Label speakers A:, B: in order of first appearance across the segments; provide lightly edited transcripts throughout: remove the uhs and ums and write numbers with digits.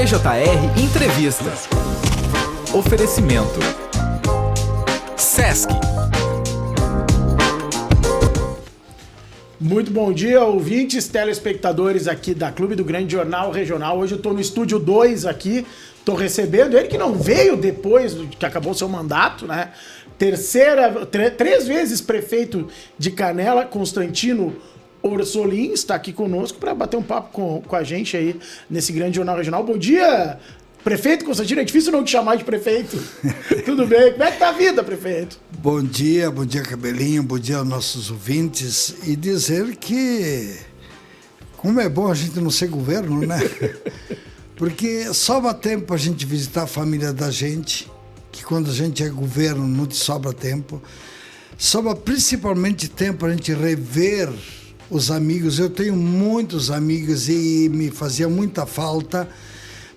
A: PJR Entrevista. Oferecimento Sesc.
B: Muito bom dia, ouvintes, telespectadores aqui da Clube do Grande Jornal Regional. Hoje eu estou no Estúdio 2 aqui, estou recebendo ele que não veio depois que acabou seu mandato, né? Três vezes prefeito de Canela, Constantino Orsolin, está aqui conosco para bater um papo com a gente aí nesse Grande Jornal Regional. Bom dia, prefeito Constantino, é difícil não te chamar de prefeito. Tudo bem? Como é que tá a vida, prefeito?
C: Bom dia Cabelinho, bom dia aos nossos ouvintes. E dizer que como é bom a gente não ser governo, né? Porque sobra tempo para a gente visitar a família da gente, que quando a gente é governo não te sobra tempo. Sobra principalmente tempo para a gente rever os amigos. Eu tenho muitos amigos e me fazia muita falta.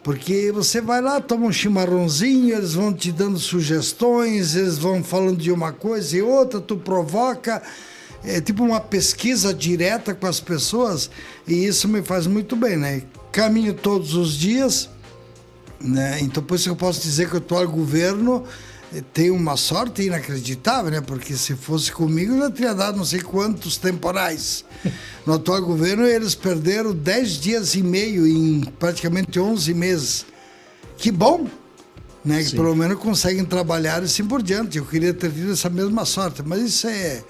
C: Porque você vai lá, toma um chimarrãozinho, eles vão te dando sugestões, eles vão falando de uma coisa e outra, tu provoca, é tipo uma pesquisa direta com as pessoas, e isso me faz muito bem, né? Caminho todos os dias, né? Então por isso que eu posso dizer que o atual governo tem uma sorte inacreditável, né? Porque se fosse comigo eu já teria dado não sei quantos temporais. No atual governo eles perderam 10 dias e meio em praticamente 11 meses. Que bom, né? Que pelo menos conseguem trabalhar e assim por diante. Eu queria ter tido essa mesma sorte, mas isso é...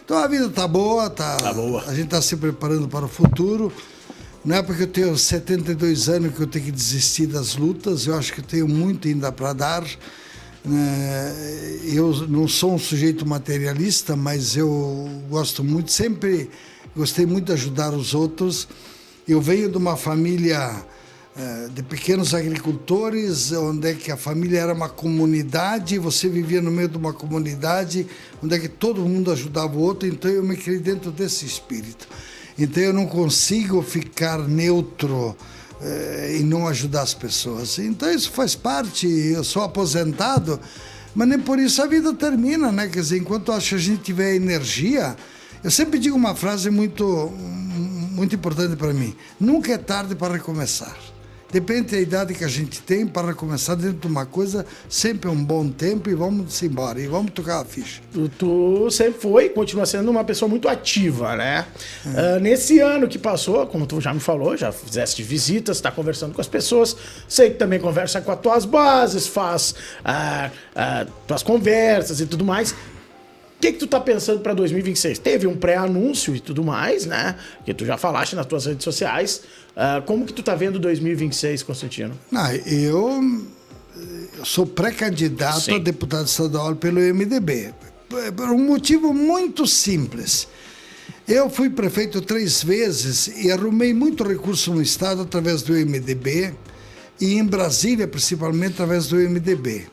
C: Então a vida tá boa, tá boa. A gente está se preparando para o futuro. Não é porque eu tenho 72 anos que eu tenho que desistir das lutas. Eu acho que eu tenho muito ainda para dar. Eu não sou um sujeito materialista, mas eu gosto muito, sempre gostei muito de ajudar os outros. Eu venho de uma família de pequenos agricultores, onde é que a família era uma comunidade, você vivia no meio de uma comunidade, onde é que todo mundo ajudava o outro, então eu me criei dentro desse espírito. Então eu não consigo ficar neutro e não ajudar as pessoas. Então isso faz parte, eu sou aposentado, mas nem por isso a vida termina, né? Quer dizer, enquanto a gente tiver energia, eu sempre digo uma frase muito importante para mim: nunca é tarde para recomeçar. Depende da idade que a gente tem, para recomeçar dentro de uma coisa, sempre é um bom tempo e vamos embora, e vamos tocar a ficha.
B: Tu sempre foi e continua sendo uma pessoa muito ativa, né? Nesse ano que passou, como tu já me falou, já fizeste visitas, está conversando com as pessoas, sei que também conversa com as tuas bases, faz tuas conversas e tudo mais. O que tu tá pensando para 2026? Teve um pré-anúncio e tudo mais, né? Que tu já falaste nas tuas redes sociais. Como que tu tá vendo 2026, Constantino?
C: Não, eu sou pré-candidato a deputado estadual pelo MDB. Por um motivo muito simples. Eu fui prefeito 3 vezes e arrumei muito recurso no estado através do MDB e em Brasília, principalmente, através do MDB.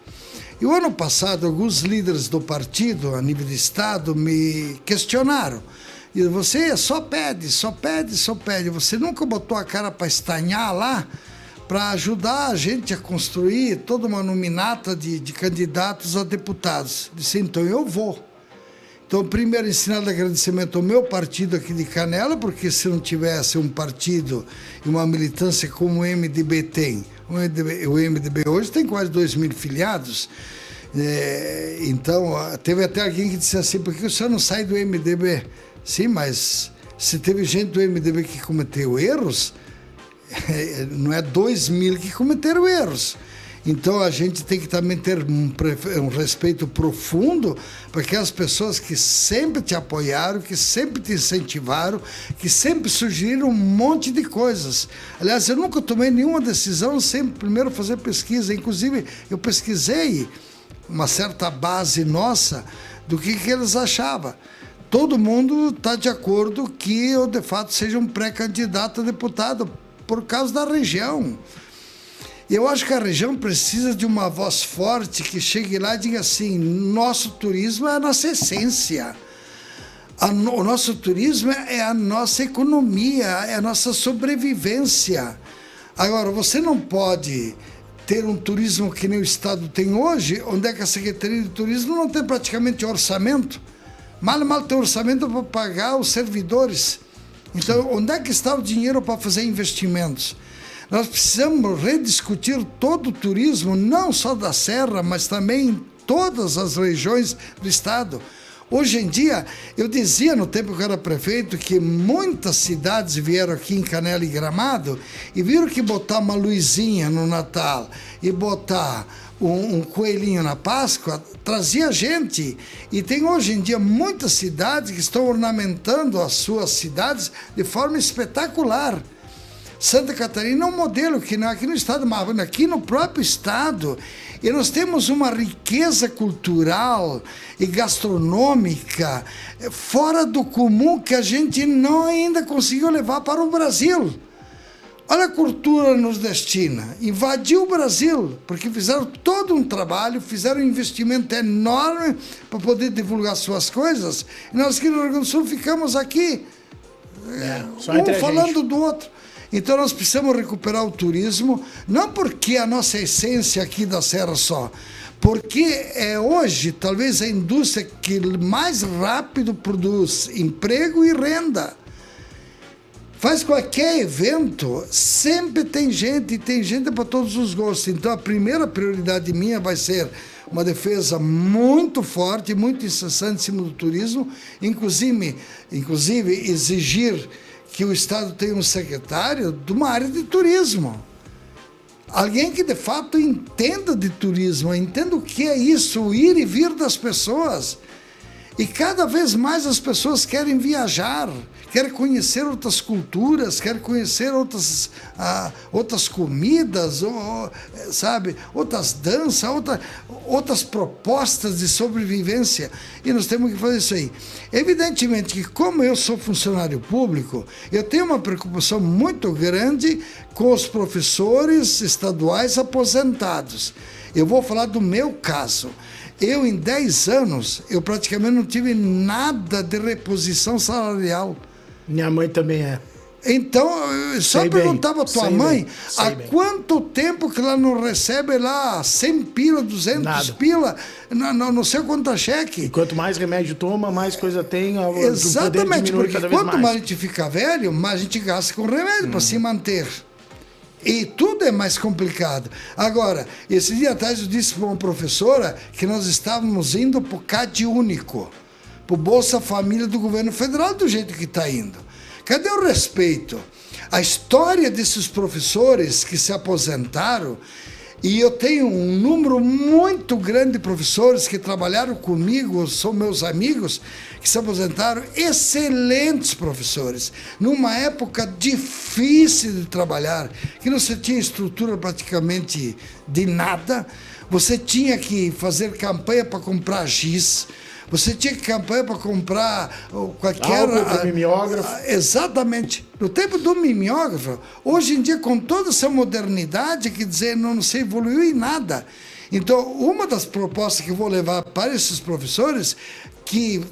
C: E o ano passado, alguns líderes do partido, a nível de estado, me questionaram. E você só pede. Você nunca botou a cara para estanhar lá, para ajudar a gente a construir toda uma nominata de candidatos a deputados. Eu disse, então eu vou. Então, primeiro, ensinar de agradecimento ao meu partido aqui de Canela, porque se não tivesse um partido e uma militância como o MDB tem, o MDB hoje tem quase 2.000 filiados, então teve até alguém que disse assim, por que o senhor não sai do MDB? Sim, mas se teve gente do MDB que cometeu erros, não é 2.000 que cometeram erros. Então a gente tem que também ter um respeito profundo para aquelas pessoas que sempre te apoiaram, que sempre te incentivaram, que sempre sugeriram um monte de coisas. Aliás, eu nunca tomei nenhuma decisão sem primeiro fazer pesquisa. Inclusive, eu pesquisei uma certa base nossa do que eles achavam. Todo mundo está de acordo que eu, de fato, seja um pré-candidato a deputado por causa da região. Eu acho que a região precisa de uma voz forte que chegue lá e diga assim, nosso turismo é a nossa essência. O nosso turismo é a nossa economia, é a nossa sobrevivência. Agora, você não pode ter um turismo que nem o Estado tem hoje, onde é que a Secretaria de Turismo não tem praticamente orçamento. Mal tem orçamento para pagar os servidores. Então, onde é que está o dinheiro para fazer investimentos? Nós precisamos rediscutir todo o turismo, não só da Serra, mas também em todas as regiões do estado. Hoje em dia, eu dizia no tempo que eu era prefeito que muitas cidades vieram aqui em Canela e Gramado e viram que botar uma luzinha no Natal e botar um coelhinho na Páscoa trazia gente. E tem hoje em dia muitas cidades que estão ornamentando as suas cidades de forma espetacular. Santa Catarina é um modelo que não é aqui no estado, mas aqui no próprio estado. E nós temos uma riqueza cultural e gastronômica fora do comum que a gente não ainda conseguiu levar para o Brasil. Olha a cultura nordestina, invadiu o Brasil, porque fizeram todo um trabalho, fizeram um investimento enorme para poder divulgar suas coisas. E nós aqui no Rio Grande do Sul ficamos aqui, um falando do outro. Então nós precisamos recuperar o turismo, não porque a nossa essência aqui da Serra só, porque é hoje talvez a indústria que mais rápido produz emprego e renda. Faz qualquer evento, sempre tem gente, e tem gente para todos os gostos. Então a primeira prioridade minha vai ser uma defesa muito forte, muito incessante em cima do turismo, inclusive exigir que o Estado tenha um secretário de uma área de turismo. Alguém que de fato entenda de turismo, entenda o que é isso, o ir e vir das pessoas. E cada vez mais as pessoas querem viajar, querem conhecer outras culturas, querem conhecer outras comidas, sabe, outras danças, outras propostas de sobrevivência. E nós temos que fazer isso aí. Evidentemente que, como eu sou funcionário público, eu tenho uma preocupação muito grande com os professores estaduais aposentados. Eu vou falar do meu caso. Eu, em 10 anos, eu praticamente não tive nada de reposição salarial.
B: Minha mãe também é.
C: Então, eu só perguntava a tua mãe, há quanto tempo que ela não recebe lá 100 pila, 200 nada. Pila, no seu conta-cheque.
B: E quanto mais remédio toma, mais coisa tem.
C: Exatamente, porque quanto mais a gente fica velho, mais a gente gasta com remédio para se manter. E tudo é mais complicado. Agora, esse dia atrás eu disse para uma professora que nós estávamos indo para o CAD único, para o Bolsa Família do governo federal, do jeito que está indo. Cadê o respeito? A história desses professores que se aposentaram, e eu tenho um número muito grande de professores que trabalharam comigo, são meus amigos, que se aposentaram, excelentes professores, numa época difícil de trabalhar, que não se tinha estrutura praticamente de nada, você tinha que fazer campanha para comprar giz, você tinha que campanha para comprar qualquer...
B: mimeógrafo.
C: Exatamente. No tempo do mimeógrafo, hoje em dia, com toda essa modernidade, quer dizer, não se evoluiu em nada. Então, uma das propostas que eu vou levar para esses professores, que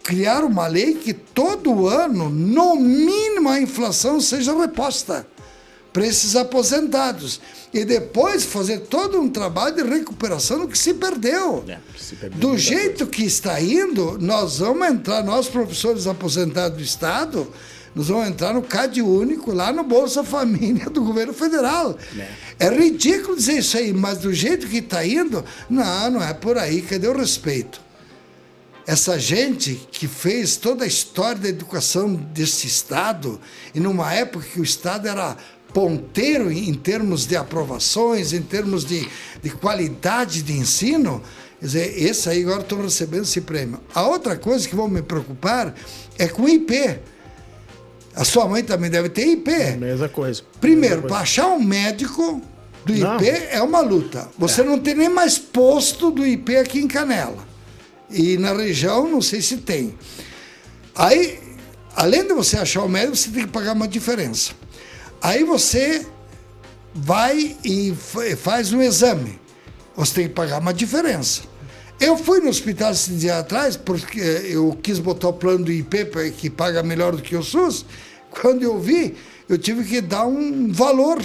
C: criar uma lei que todo ano, no mínimo, a inflação seja reposta para esses aposentados. E depois fazer todo um trabalho de recuperação do que se perdeu. Do jeito que está indo, nós vamos entrar, nós professores aposentados do Estado, nós vamos entrar no CAD único, lá no Bolsa Família do governo federal. É ridículo dizer isso aí, mas do jeito que está indo, não é por aí. Cadê o respeito? Essa gente que fez toda a história da educação desse Estado, e numa época que o Estado era ponteiro em termos de aprovações, em termos de qualidade de ensino, quer dizer, esse aí agora estão recebendo esse prêmio. A outra coisa que vão me preocupar é com o IP. A sua mãe também deve ter IP.
B: Mesma coisa.
C: Primeiro, para achar um médico do IP é uma luta. Você não tem nem mais posto do IP aqui em Canela. E na região, não sei se tem. Aí, além de você achar o médico, você tem que pagar uma diferença. Aí você vai e faz um exame. Você tem que pagar uma diferença. Eu fui no hospital esse dia atrás, porque eu quis botar o plano do IP que paga melhor do que o SUS. Quando eu vi, eu tive que dar um valor.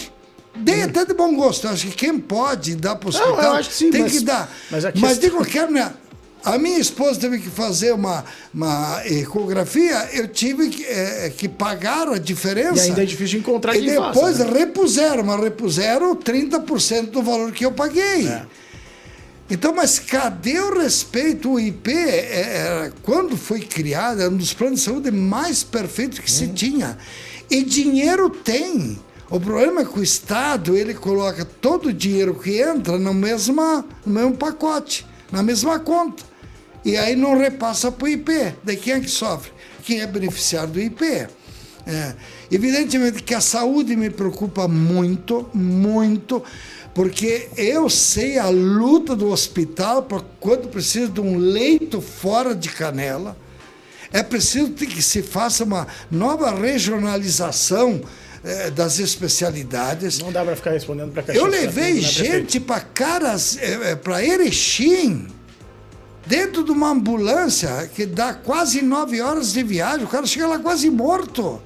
C: Dei até de bom gosto. Eu acho que quem pode dar para o hospital
B: eu acho que sim,
C: tem que dar.
B: Mas
C: de qualquer maneira, A minha esposa teve que fazer uma ecografia, eu tive que pagar a diferença.
B: E ainda é difícil de encontrar
C: quem faça. E depois repuseram 30% do valor que eu paguei. Então, mas cadê o respeito? O IP, quando foi criado, era um dos planos de saúde mais perfeitos que se tinha. E dinheiro tem. O problema é que o Estado, ele coloca todo o dinheiro que entra no mesmo pacote, na mesma conta. E aí não repassa para o IP. Daí quem é que sofre? Quem é beneficiário do IP. Evidentemente que a saúde me preocupa muito, muito, porque eu sei a luta do hospital para quando precisa de um leito fora de Canela. É preciso que se faça uma nova regionalização das especialidades.
B: Não dá para ficar respondendo para Caxias.
C: Eu levei gente para Erechim, dentro de uma ambulância que dá quase 9 horas de viagem. O cara chega lá quase morto.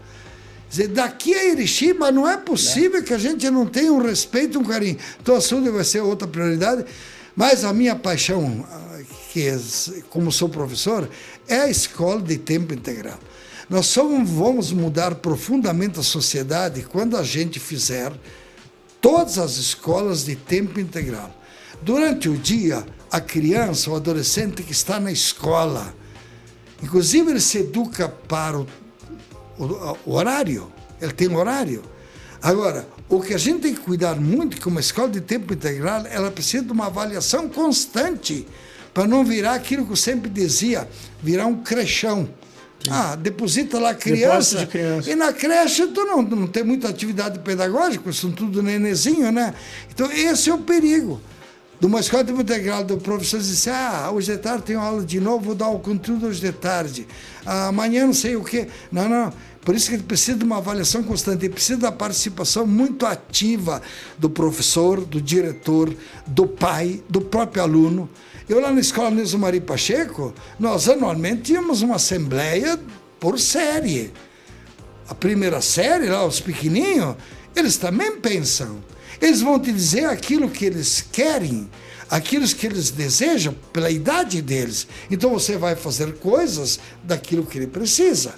C: Dizer, daqui a Erechim, mas não é possível que a gente não tenha um respeito, um carinho. Então a saúde vai ser outra prioridade. Mas a minha paixão, como sou professor, é a escola de tempo integral. Nós só vamos mudar profundamente a sociedade quando a gente fizer todas as escolas de tempo integral. Durante o dia, a criança, o adolescente que está na escola, inclusive ele se educa para o horário, ele tem horário. Agora, o que a gente tem que cuidar muito, que uma escola de tempo integral, ela precisa de uma avaliação constante, para não virar aquilo que eu sempre dizia, virar um crechão. Deposita lá a criança,
B: de criança.
C: E na creche tu não tem muita atividade pedagógica, são tudo nenezinho, né? Então esse é o perigo. De uma escola de tempo integral, do professor disse, hoje de tarde tenho aula de novo, vou dar o conteúdo hoje de tarde. Amanhã não sei o quê. Não. Por isso que ele precisa de uma avaliação constante, ele precisa da participação muito ativa do professor, do diretor, do pai, do próprio aluno. Eu lá na escola Nilson Maria Pacheco, nós anualmente tínhamos uma assembleia por série. A primeira série, lá os pequenininhos, eles também pensam. Eles vão te dizer aquilo que eles querem, aquilo que eles desejam pela idade deles. Então você vai fazer coisas daquilo que ele precisa.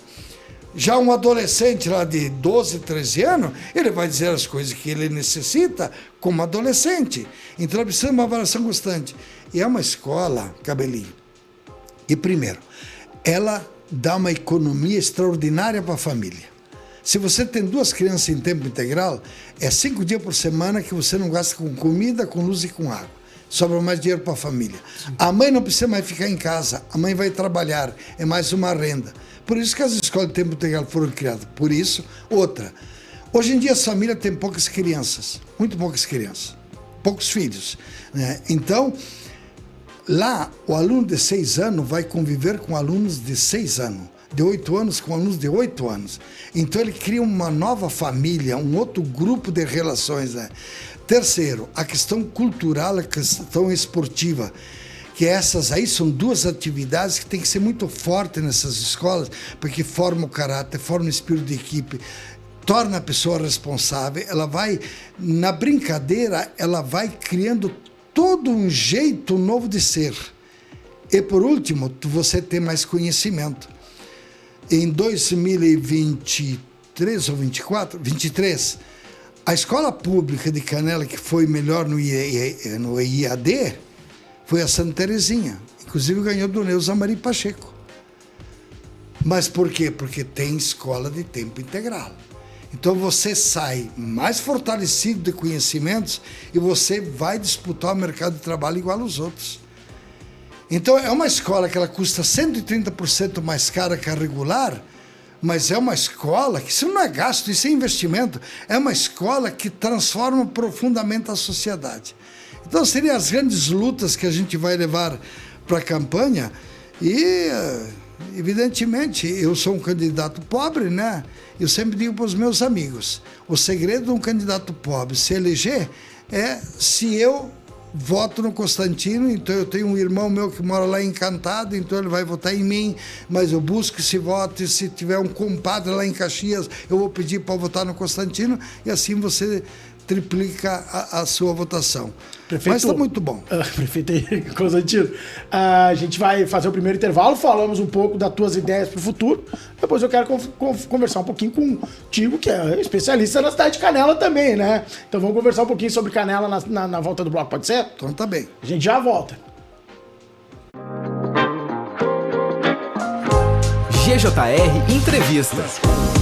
C: Já um adolescente lá de 12, 13 anos, ele vai dizer as coisas que ele necessita como adolescente. Então precisa de uma avaliação constante. E é uma escola, Cabelinho, e primeiro, ela dá uma economia extraordinária para a família. Se você tem 2 crianças em tempo integral, é 5 dias por semana que você não gasta com comida, com luz e com água. Sobra mais dinheiro para a família. A mãe não precisa mais ficar em casa, a mãe vai trabalhar, é mais uma renda. Por isso que as escolas de tempo integral foram criadas. Por isso, outra. Hoje em dia as famílias têm poucas crianças, muito poucas crianças, poucos filhos, né? Então, lá o aluno de 6 anos vai conviver com alunos de 6 anos. De 8 anos com alunos de 8 anos. Então ele cria uma nova família, um outro grupo de relações, né? Terceiro, a questão cultural, a questão esportiva, que essas aí são 2 atividades que tem que ser muito forte nessas escolas, porque forma o caráter, forma o espírito de equipe, torna a pessoa responsável, ela vai, na brincadeira, ela vai criando todo um jeito novo de ser. E por último, você tem mais conhecimento. Em 2023 ou 23, a escola pública de Canela que foi melhor no IAD foi a Santa Terezinha. Inclusive ganhou do Nilson Maria Pacheco. Mas por quê? Porque tem escola de tempo integral. Então você sai mais fortalecido de conhecimentos e você vai disputar o mercado de trabalho igual aos outros. Então é uma escola que ela custa 130% mais cara que a regular, mas é uma escola que, isso não é gasto, isso é investimento, é uma escola que transforma profundamente a sociedade. Então seriam as grandes lutas que a gente vai levar para a campanha e, evidentemente, eu sou um candidato pobre, né? Eu sempre digo para os meus amigos, o segredo de um candidato pobre se eleger é se eu voto no Constantino, então eu tenho um irmão meu que mora lá em Encantado, então ele vai votar em mim, mas eu busco esse voto, e se tiver um compadre lá em Caxias, eu vou pedir para votar no Constantino, e assim você triplica a sua votação.
B: Prefeito,
C: mas está muito bom.
B: Prefeito Constantino, a gente vai fazer o primeiro intervalo, falamos um pouco das tuas ideias para o futuro. Depois eu quero conversar um pouquinho contigo, que é especialista na cidade de Canela também, né? Então vamos conversar um pouquinho sobre Canela na volta do bloco, pode ser?
C: Então tá bem.
B: A gente já volta.
A: GJR Entrevista.